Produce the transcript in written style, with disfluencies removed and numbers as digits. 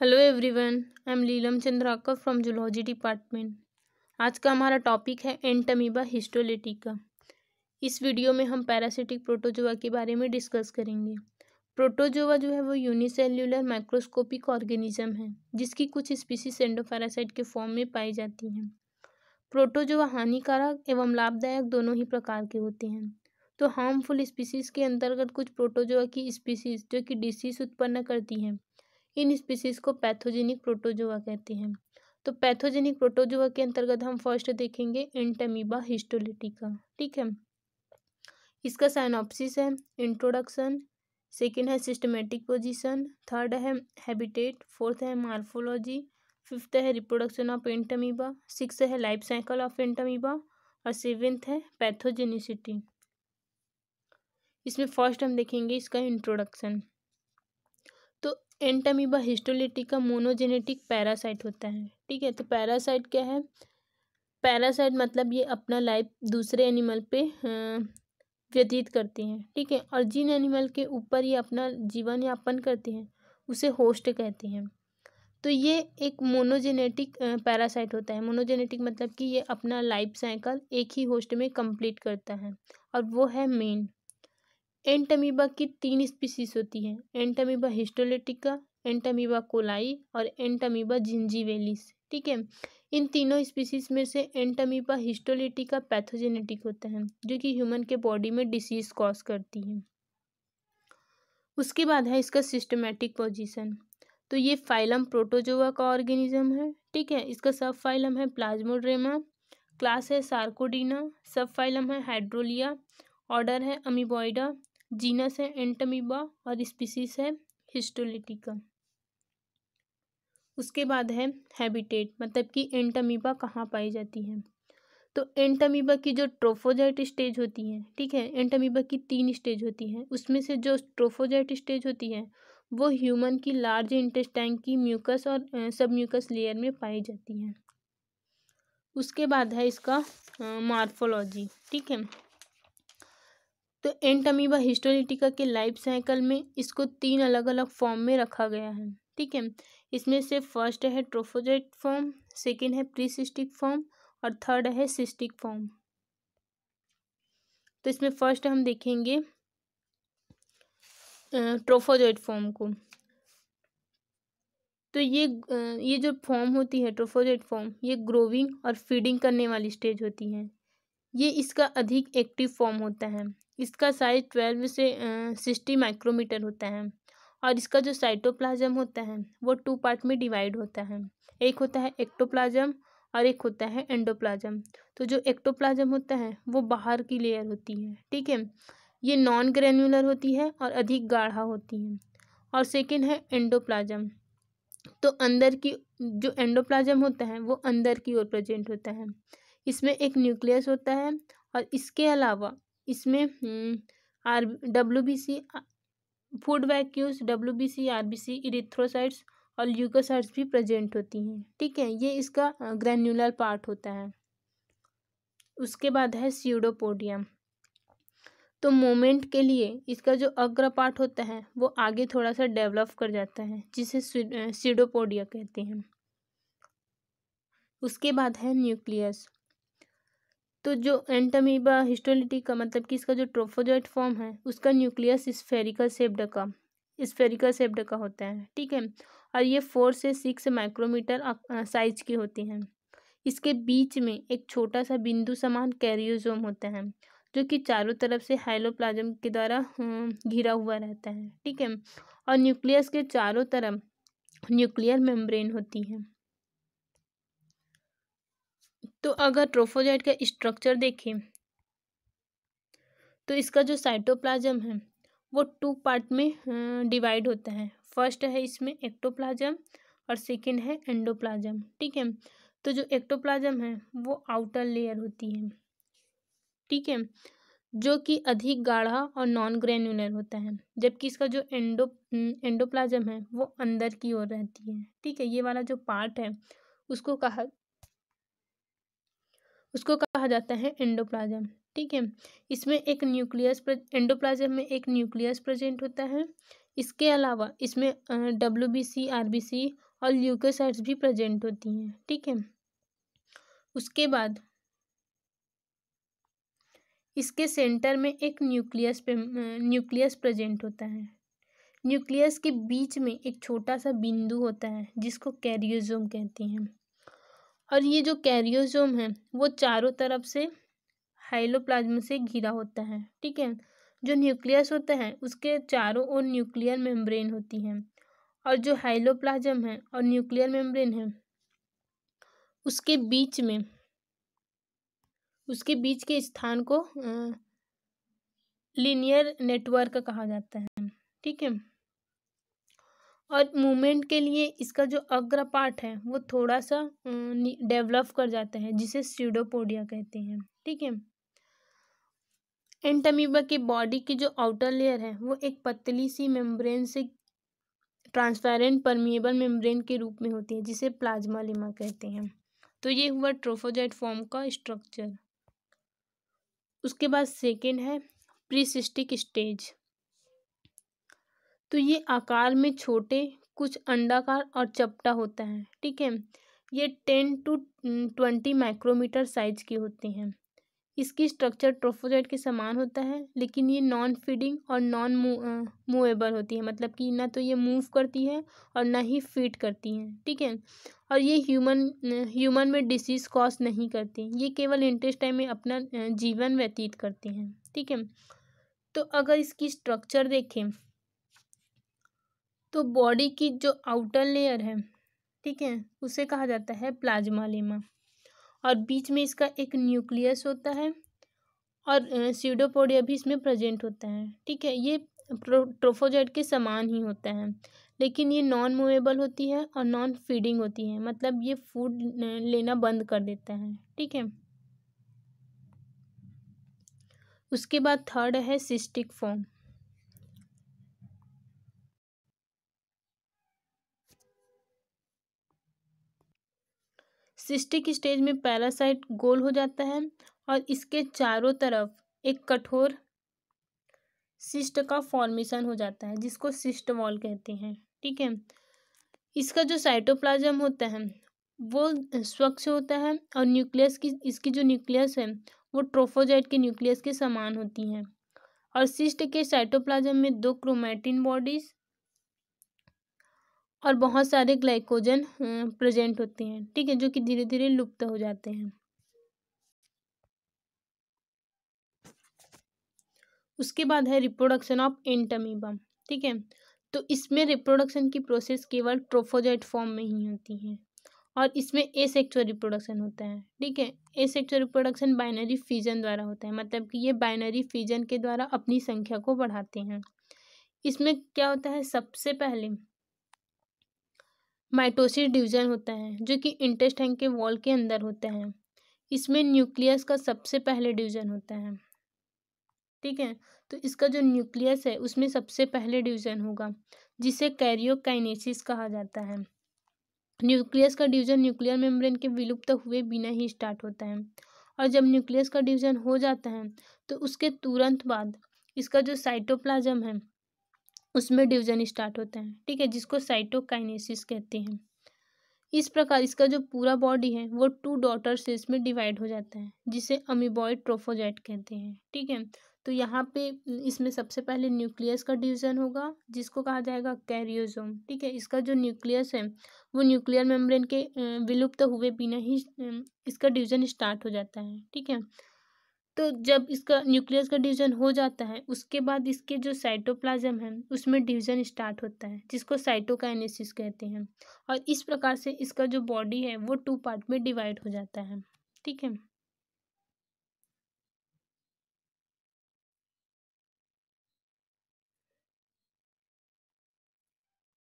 Hello everyone, I am Leelam Chandrakar from zoology department. आज का हमारा टॉपिक है एंटमीबा हिस्टोलिटिका। इस वीडियो में हम पैरासिटिक प्रोटोजोआ के बारे में डिस्कस करेंगे। प्रोटोजोआ जो है वो यूनिसेल्युलर माइक्रोस्कोपिक ऑर्गेनिज्म है जिसकी कुछ स्पीसीज एंडोपैरासाइट के फॉर्म में पाई जाती हैं। प्रोटोजोआ हानिकारक एवं लाभदायक दोनों ही प्रकार के होते हैं। तो हार्मफुल स्पीसीज के अंतर्गत कुछ प्रोटोजोआ की स्पीसीज जो कि डिसीज उत्पन्न करती हैं, इन स्पीसीज को पैथोजेनिक प्रोटोजोआ कहते हैं। तो पैथोजेनिक प्रोटोजोआ के अंतर्गत हम फर्स्ट देखेंगे एंटमीबा हिस्टोलिटिका। ठीक है, इसका साइनॉप्सिस है, इंट्रोडक्शन, सेकेंड है सिस्टमेटिक पोजीशन, थर्ड है हैबिटेट, फोर्थ है मार्फोलॉजी, फिफ्थ है रिप्रोडक्शन ऑफ एंटमीबा, सिक्स है लाइफ साइकिल ऑफ एंटमीबा और सेवेंथ है पैथोजेनिसिटी। इसमें फर्स्ट हम देखेंगे इसका इंट्रोडक्शन। तो एंटमीबा हिस्टोलिटिका मोनोजेनेटिक पैरासाइट होता है। ठीक है, तो पैरासाइट क्या है? पैरासाइट मतलब ये अपना लाइफ दूसरे एनिमल पे व्यतीत करते हैं। ठीक है, और जिन एनिमल के ऊपर ये अपना जीवन यापन करते हैं उसे होस्ट कहते हैं। तो ये एक मोनोजेनेटिक पैरासाइट होता है। मोनोजेनेटिक मतलब कि ये अपना लाइफ साइकिल एक ही होस्ट में कंप्लीट करता है और वो है मेन। एंटमीबा की 3 स्पीसीज होती हैं, एंटमीबा हिस्टोलिटिका, एंटमीबा कोलाई और एंटमीबा जिंजीवेलिस। ठीक है, इन तीनों स्पीसीज में से एंटमीबा हिस्टोलिटिका पैथोजेनेटिक होता है जो कि ह्यूमन के बॉडी में डिसीज कॉज करती है। उसके बाद है इसका सिस्टमेटिक पोजीशन। तो ये फाइलम प्रोटोजोआ का ऑर्गेनिज्म है। ठीक है, इसका सब फाइलम है प्लाज्मोड्रेमा, क्लास है सार्कोडीना, सब फाइलम है हाइड्रोलिया, ऑर्डर है अमीबॉइडा, जीनस है एंटमीबा और स्पीसीज है हिस्टोलिटिका। उसके बाद है हैबिटेट, मतलब कि एंटमीबा कहाँ पाई जाती है। तो एंटमीबा की जो ट्रोफोजाइट स्टेज होती है, ठीक है, एंटमीबा की 3 स्टेज होती हैं, उसमें से जो ट्रोफोजाइट स्टेज होती है वो ह्यूमन की लार्ज इंटेस्टाइन की म्यूकस और सब म्यूकस लेयर में पाई जाती है। उसके बाद है इसका मार्फोलॉजी। ठीक है, तो एंटमीबा हिस्टोलिटिका के लाइफ साइकिल में इसको 3 अलग अलग फॉर्म में रखा गया है। ठीक है, इसमें से फर्स्ट है ट्रोफोजाइट फॉर्म, सेकेंड है प्रीसिस्टिक फॉर्म और थर्ड है सिस्टिक फॉर्म। तो इसमें फर्स्ट हम देखेंगे ट्रोफोजाइट फॉर्म को। तो ये जो फॉर्म होती है ट्रोफोजाइट फॉर्म, ये ग्रोविंग और फीडिंग करने वाली स्टेज होती है। ये इसका अधिक एक्टिव फॉर्म होता है। इसका साइज 12 से 60 माइक्रोमीटर होता है और इसका जो साइटोप्लाज्म होता है वो 2 पार्ट में डिवाइड होता है। एक होता है एक्टोप्लाज्म और एक होता है एंडोप्लाज्म। तो जो एक्टोप्लाज्म होता है वो बाहर की लेयर होती है। ठीक है, ये नॉन ग्रेन्युलर होती है और अधिक गाढ़ा होती है। और सेकेंड है एंडोप्लाज्म। तो अंदर की जो एंडोप्लाज्म होता है वो अंदर की ओर प्रेजेंट होता है। इसमें एक न्यूक्लियस होता है और इसके अलावा इसमें WBC food vacuoles, WBC, RBC, erythrocytes और ल्यूकोसाइट्स भी प्रेजेंट होती हैं। ठीक है, ये इसका ग्रैन्युलर पार्ट होता है। उसके बाद है स्यूडोपोडियम। तो मोमेंट के लिए इसका जो अग्र पार्ट होता है वो आगे थोड़ा सा डेवलप कर जाता है जिसे स्यूडोपोडिया कहते हैं। उसके बाद है न्यूक्लियस। तो जो एंटमीबा हिस्टोलिटिका मतलब कि इसका जो ट्रोफोजाइट फॉर्म है उसका न्यूक्लियस स्फेरिकल शेप्ड का होता है। ठीक है, और ये 4 से 6 माइक्रोमीटर साइज के होते हैं। इसके बीच में एक छोटा सा बिंदु समान कैरियोसोम होता है जो कि चारों तरफ से हाइलोप्लाज्म के द्वारा घिरा हुआ रहता है। ठीक है, और न्यूक्लियस के चारों तरफ न्यूक्लियर मेम्ब्रेन होती है। तो अगर ट्रोफोजाइट का स्ट्रक्चर देखें तो इसका जो साइटोप्लाज्म है वो 2 पार्ट में डिवाइड होता है। फर्स्ट है इसमें एक्टोप्लाज्म और सेकेंड है एंडोप्लाज्म। ठीक है, तो जो एक्टोप्लाज्म है वो आउटर लेयर होती है। ठीक है, जो कि अधिक गाढ़ा और नॉन ग्रेन्युलर होता है, जबकि इसका जो एंडोप्लाज्म है वो अंदर की ओर रहती है। ठीक है, ये वाला जो पार्ट है उसको कहा जाता है एंडोप्लाज्म। ठीक है, इसमें एक न्यूक्लियस एंडोप्लाज्म में एक न्यूक्लियस प्रेजेंट होता है, इसके अलावा इसमें WBC, RBC और ल्यूकोसाइट्स भी प्रेजेंट होती हैं। ठीक है, उसके बाद इसके सेंटर में एक न्यूक्लियस प्रेजेंट होता है। न्यूक्लियस के बीच में एक छोटा सा बिंदु होता है जिसको कैरियोसोम कहते हैं। और ये जो कैरियोसोम है वो चारों तरफ से हाइलोप्लाज्म से घिरा होता है। ठीक है, जो न्यूक्लियस होता है उसके चारों ओर न्यूक्लियर मेम्ब्रेन होती है, और जो हाइलोप्लाज्म है और न्यूक्लियर मेम्ब्रेन है उसके बीच के स्थान को लीनियर नेटवर्क कहा जाता है। ठीक है, और मूवमेंट के लिए इसका जो अग्र पार्ट है वो थोड़ा सा डेवलप कर जाता है जिसे स्यूडोपोडिया कहते हैं। ठीक है, एंटमीबा की बॉडी की जो आउटर लेयर है वो एक पतली सी मेम्ब्रेन से ट्रांसपेरेंट परमिएबल मेम्ब्रेन के रूप में होती है जिसे प्लाज्मालेमा कहते हैं। तो ये हुआ ट्रोफोजाइट फॉर्म का स्ट्रक्चर। उसके बाद सेकेंड है प्रीसिस्टिक स्टेज। तो ये आकार में छोटे, कुछ अंडाकार और चपटा होता है। ठीक है, ये 10 to 20 माइक्रोमीटर साइज के होते हैं। इसकी स्ट्रक्चर ट्रोफोजाइट के समान होता है, लेकिन ये नॉन फीडिंग और नॉन मूवेबल होती है, मतलब कि ना तो ये मूव करती है और ना ही फीड करती हैं। ठीक है, और ये ह्यूमन में डिसीज कॉज नहीं करती, ये केवल इंटेस्टाइन में अपना जीवन व्यतीत करती हैं। ठीक है, तो अगर इसकी स्ट्रक्चर देखें तो बॉडी की जो आउटर लेयर है, ठीक है, उसे कहा जाता है प्लाज्मालेमा, और बीच में इसका एक न्यूक्लियस होता है और स्यूडोपोडिया भी इसमें प्रेजेंट होता है। ठीक है, ये ट्रोफोजाइट के समान ही होता है, लेकिन ये नॉन मूवेबल होती है और नॉन फीडिंग होती है, मतलब ये फूड लेना बंद कर देता है। ठीक है, उसके बाद थर्ड है सिस्टिक फॉर्म। सिस्टिक स्टेज में पैरासाइट गोल हो जाता है और इसके चारों तरफ एक कठोर सिस्ट का फॉर्मेशन हो जाता है जिसको सिस्ट वॉल कहते हैं। ठीक है, इसका जो साइटोप्लाज्म होता है वो स्वच्छ होता है और इसकी जो न्यूक्लियस है वो ट्रोफोजाइट के न्यूक्लियस के समान होती है, और सिस्ट के साइटोप्लाज्म में 2 क्रोमैटिन बॉडीज और बहुत सारे ग्लाइकोजन प्रेजेंट होते हैं। ठीक है, जो कि धीरे धीरे लुप्त हो जाते हैं। उसके बाद है रिप्रोडक्शन ऑफ एंटमीबा। ठीक है, तो इसमें रिप्रोडक्शन की प्रोसेस केवल ट्रोफोजाइट फॉर्म में ही होती है, और इसमें एसेक्सुअल रिप्रोडक्शन होता है। ठीक है, एसेक्सुअल रिप्रोडक्शन बाइनरी फिजन द्वारा होता है, मतलब कि ये बाइनरी फिजन के द्वारा अपनी संख्या को बढ़ाते हैं। इसमें क्या होता है, सबसे पहले माइटोसिस डिवीजन होता है जो कि इंटेस्टाइन के वॉल के अंदर होता है। इसमें न्यूक्लियस का सबसे पहले डिवीजन होता है। ठीक है, तो इसका जो न्यूक्लियस है उसमें सबसे पहले डिवीजन होगा जिसे कैरियोकाइनेसिस कहा जाता है। न्यूक्लियस का डिवीजन न्यूक्लियर मेम्ब्रेन के विलुप्त हुए बिना ही स्टार्ट होता है, और जब न्यूक्लियस का डिवीजन हो जाता है तो उसके तुरंत बाद इसका जो साइटोप्लाज्म है उसमें डिवीजन स्टार्ट होता है। ठीक है, जिसको साइटोकाइनेसिस कहते हैं। इस प्रकार इसका जो पूरा बॉडी है वो 2 डॉटर सेल्स में डिवाइड हो जाता है जिसे अमीबॉइड ट्रोफोजाइट कहते हैं। ठीक है, तो यहाँ पे इसमें सबसे पहले न्यूक्लियस का डिवीजन होगा जिसको कहा जाएगा कैरियोसोम। ठीक है, इसका जो न्यूक्लियस है वो न्यूक्लियर मेम्ब्रेन के विलुप्त हुए बिना ही इसका डिवीजन स्टार्ट हो जाता है। ठीक है, तो जब इसका न्यूक्लियस का डिवीजन हो जाता है उसके बाद इसके जो साइटोप्लाज्म है उसमें डिवीजन स्टार्ट होता है जिसको साइटोकाइनेसिस कहते हैं, और इस प्रकार से इसका जो बॉडी है वो 2 पार्ट में डिवाइड हो जाता है। ठीक है।